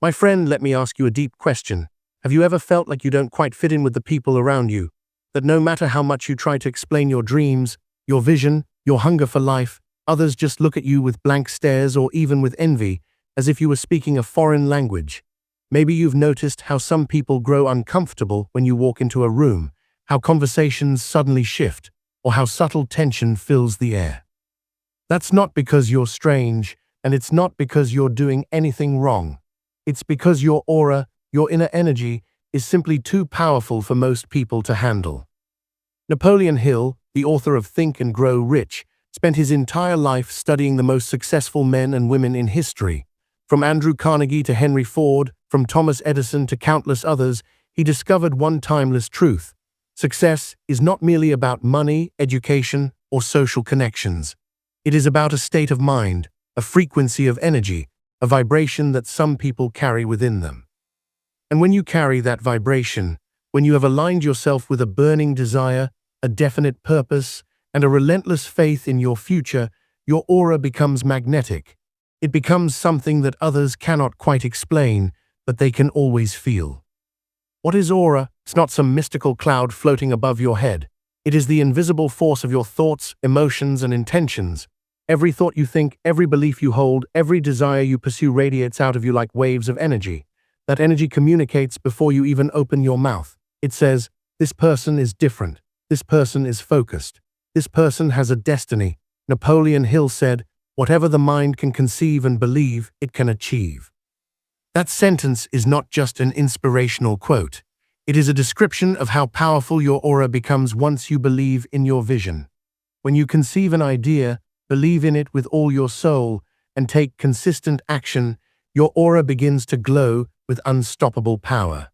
My friend, let me ask you a deep question. Have you ever felt like you don't quite fit in with the people around you? That no matter how much you try to explain your dreams, your vision, your hunger for life, others just look at you with blank stares or even with envy, as if you were speaking a foreign language? Maybe you've noticed how some people grow uncomfortable when you walk into a room, how conversations suddenly shift, or how subtle tension fills the air. That's not because you're strange, and it's not because you're doing anything wrong. It's because your aura, your inner energy, is simply too powerful for most people to handle. Napoleon Hill, the author of Think and Grow Rich, spent his entire life studying the most successful men and women in history. From Andrew Carnegie to Henry Ford, from Thomas Edison to countless others, he discovered one timeless truth. Success is not merely about money, education, or social connections. It is about a state of mind, a frequency of energy, a vibration that some people carry within them. And when you carry that vibration, when you have aligned yourself with a burning desire, a definite purpose, and a relentless faith in your future, your aura becomes magnetic. It becomes something that others cannot quite explain, but they can always feel. What is aura? It's not some mystical cloud floating above your head. It is the invisible force of your thoughts, emotions, and intentions. Every thought you think, every belief you hold, every desire you pursue radiates out of you like waves of energy. That energy communicates before you even open your mouth. It says, this person is different. This person is focused. This person has a destiny. Napoleon Hill said, whatever the mind can conceive and believe, it can achieve. That sentence is not just an inspirational quote. It is a description of how powerful your aura becomes once you believe in your vision. When you conceive an idea, believe in it with all your soul, and take consistent action, your aura begins to glow with unstoppable power.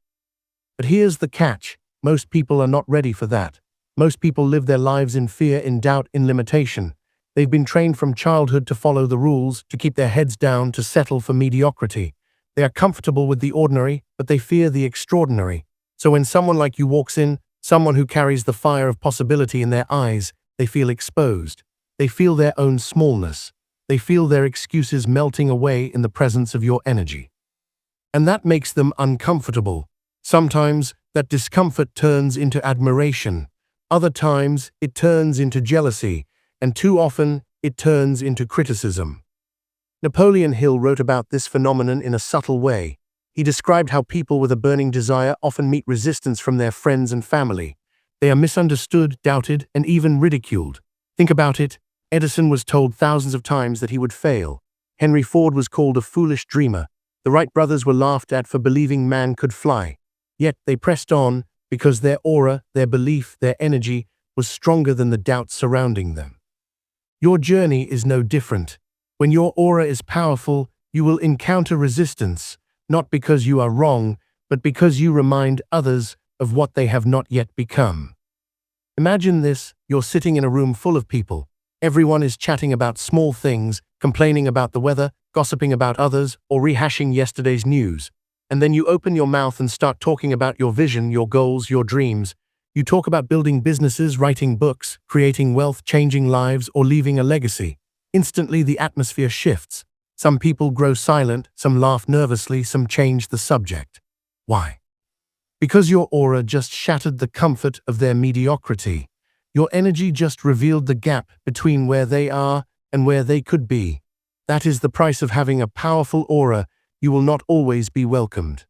But here's the catch. Most people are not ready for that. Most people live their lives in fear, in doubt, in limitation. They've been trained from childhood to follow the rules, to keep their heads down, to settle for mediocrity. They are comfortable with the ordinary, but they fear the extraordinary. So when someone like you walks in, someone who carries the fire of possibility in their eyes, they feel exposed. They feel their own smallness. They feel their excuses melting away in the presence of your energy. And that makes them uncomfortable. Sometimes that discomfort turns into admiration. Other times it turns into jealousy, and too often it turns into criticism. Napoleon Hill wrote about this phenomenon in a subtle way. He described how people with a burning desire often meet resistance from their friends and family. They are misunderstood, doubted, and even ridiculed. Think about it. Edison was told thousands of times that he would fail. Henry Ford was called a foolish dreamer. The Wright brothers were laughed at for believing man could fly. Yet they pressed on because their aura, their belief, their energy was stronger than the doubts surrounding them. Your journey is no different. When your aura is powerful, you will encounter resistance, not because you are wrong, but because you remind others of what they have not yet become. Imagine this, you're sitting in a room full of people. Everyone is chatting about small things, complaining about the weather, gossiping about others, or rehashing yesterday's news. And then you open your mouth and start talking about your vision, your goals, your dreams. You talk about building businesses, writing books, creating wealth, changing lives, or leaving a legacy. Instantly, the atmosphere shifts. Some people grow silent, some laugh nervously, some change the subject. Why? Because your aura just shattered the comfort of their mediocrity. Your energy just revealed the gap between where they are and where they could be. That is the price of having a powerful aura. You will not always be welcomed.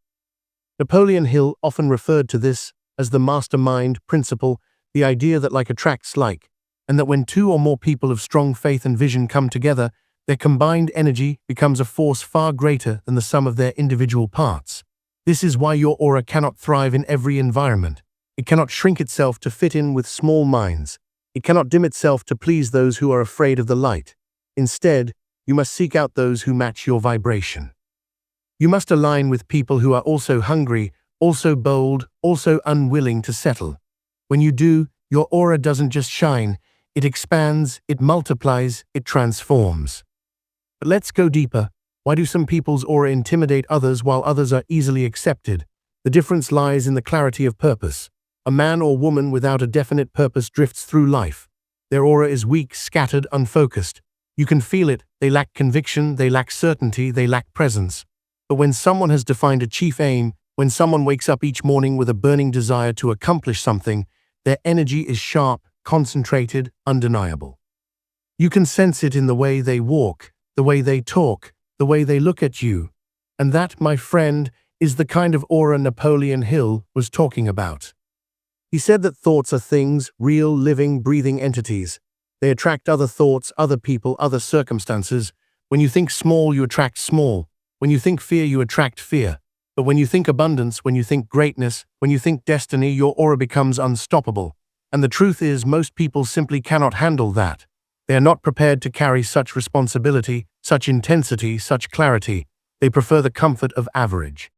Napoleon Hill often referred to this as the mastermind principle, the idea that like attracts like, and that when two or more people of strong faith and vision come together, their combined energy becomes a force far greater than the sum of their individual parts. This is why your aura cannot thrive in every environment. It cannot shrink itself to fit in with small minds. It cannot dim itself to please those who are afraid of the light. Instead, you must seek out those who match your vibration. You must align with people who are also hungry, also bold, also unwilling to settle. When you do, your aura doesn't just shine, it expands, it multiplies, it transforms. But let's go deeper. Why do some people's aura intimidate others while others are easily accepted? The difference lies in the clarity of purpose. A man or woman without a definite purpose drifts through life. Their aura is weak, scattered, unfocused. You can feel it. They lack conviction, they lack certainty, they lack presence. But when someone has defined a chief aim, when someone wakes up each morning with a burning desire to accomplish something, their energy is sharp, concentrated, undeniable. You can sense it in the way they walk, the way they talk, the way they look at you. And that, my friend, is the kind of aura Napoleon Hill was talking about. He said that thoughts are things, real, living, breathing entities. They attract other thoughts, other people, other circumstances. When you think small, you attract small. When you think fear, you attract fear. But when you think abundance, when you think greatness, when you think destiny, your aura becomes unstoppable. And the truth is, most people simply cannot handle that. They are not prepared to carry such responsibility, such intensity, such clarity. They prefer the comfort of average.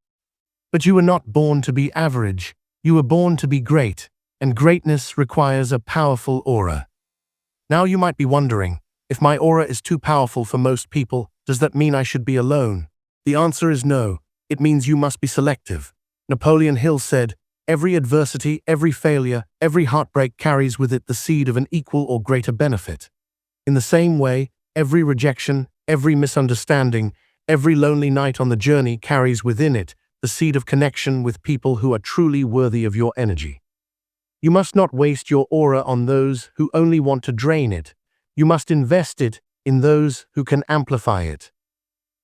But you were not born to be average. You were born to be great, and greatness requires a powerful aura. Now you might be wondering, if my aura is too powerful for most people, does that mean I should be alone? The answer is no. It means you must be selective. Napoleon Hill said, "Every adversity, every failure, every heartbreak carries with it the seed of an equal or greater benefit." In the same way, every rejection, every misunderstanding, every lonely night on the journey carries within it the seed of connection with people who are truly worthy of your energy. You must not waste your aura on those who only want to drain it. You must invest it in those who can amplify it.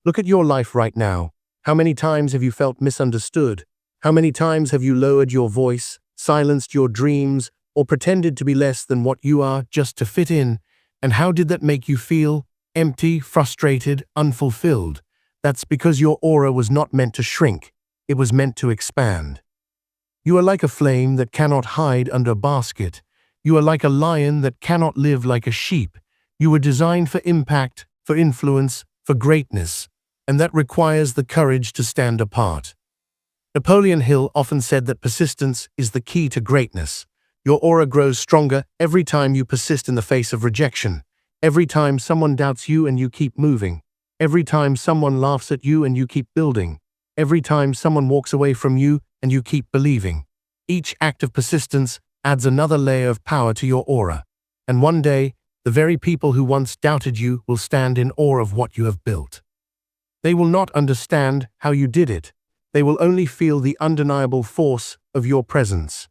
Look at your life right now. How many times have you felt misunderstood? How many times have you lowered your voice, silenced your dreams, or pretended to be less than what you are just to fit in? And how did that make you feel? Empty, frustrated, unfulfilled. That's because your aura was not meant to shrink. It was meant to expand. You are like a flame that cannot hide under a basket. You are like a lion that cannot live like a sheep. You were designed for impact, for influence, for greatness, and that requires the courage to stand apart. Napoleon Hill often said that persistence is the key to greatness. Your aura grows stronger every time you persist in the face of rejection, every time someone doubts you and you keep moving, every time someone laughs at you and you keep building, every time someone walks away from you and you keep believing. Each act of persistence adds another layer of power to your aura, and one day, the very people who once doubted you will stand in awe of what you have built. They will not understand how you did it. They will only feel the undeniable force of your presence.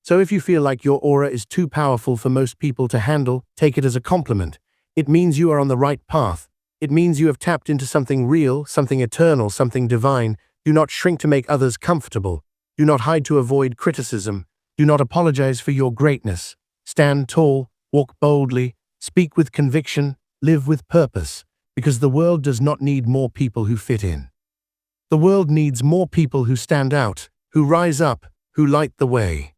So if you feel like your aura is too powerful for most people to handle, take it as a compliment. It means you are on the right path. It means you have tapped into something real, something eternal, something divine. Do not shrink to make others comfortable. Do not hide to avoid criticism. Do not apologize for your greatness. Stand tall, walk boldly, speak with conviction, live with purpose, because the world does not need more people who fit in. The world needs more people who stand out, who rise up, who light the way.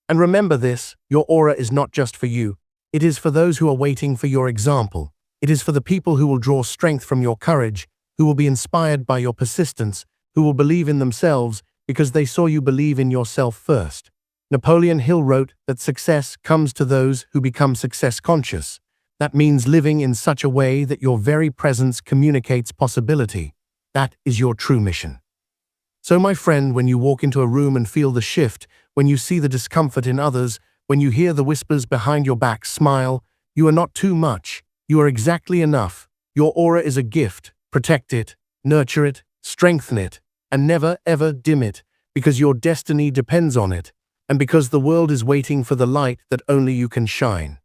And remember this, your aura is not just for you. It is for those who are waiting for your example. It is for the people who will draw strength from your courage, who will be inspired by your persistence, who will believe in themselves because they saw you believe in yourself first. Napoleon Hill wrote that success comes to those who become success conscious. That means living in such a way that your very presence communicates possibility. That is your true mission. So my friend, when you walk into a room and feel the shift, when you see the discomfort in others, when you hear the whispers behind your back, smile. You are not too much. You are exactly enough. Your aura is a gift. Protect it, nurture it, strengthen it, and never ever dim it, because your destiny depends on it, and because the world is waiting for the light that only you can shine.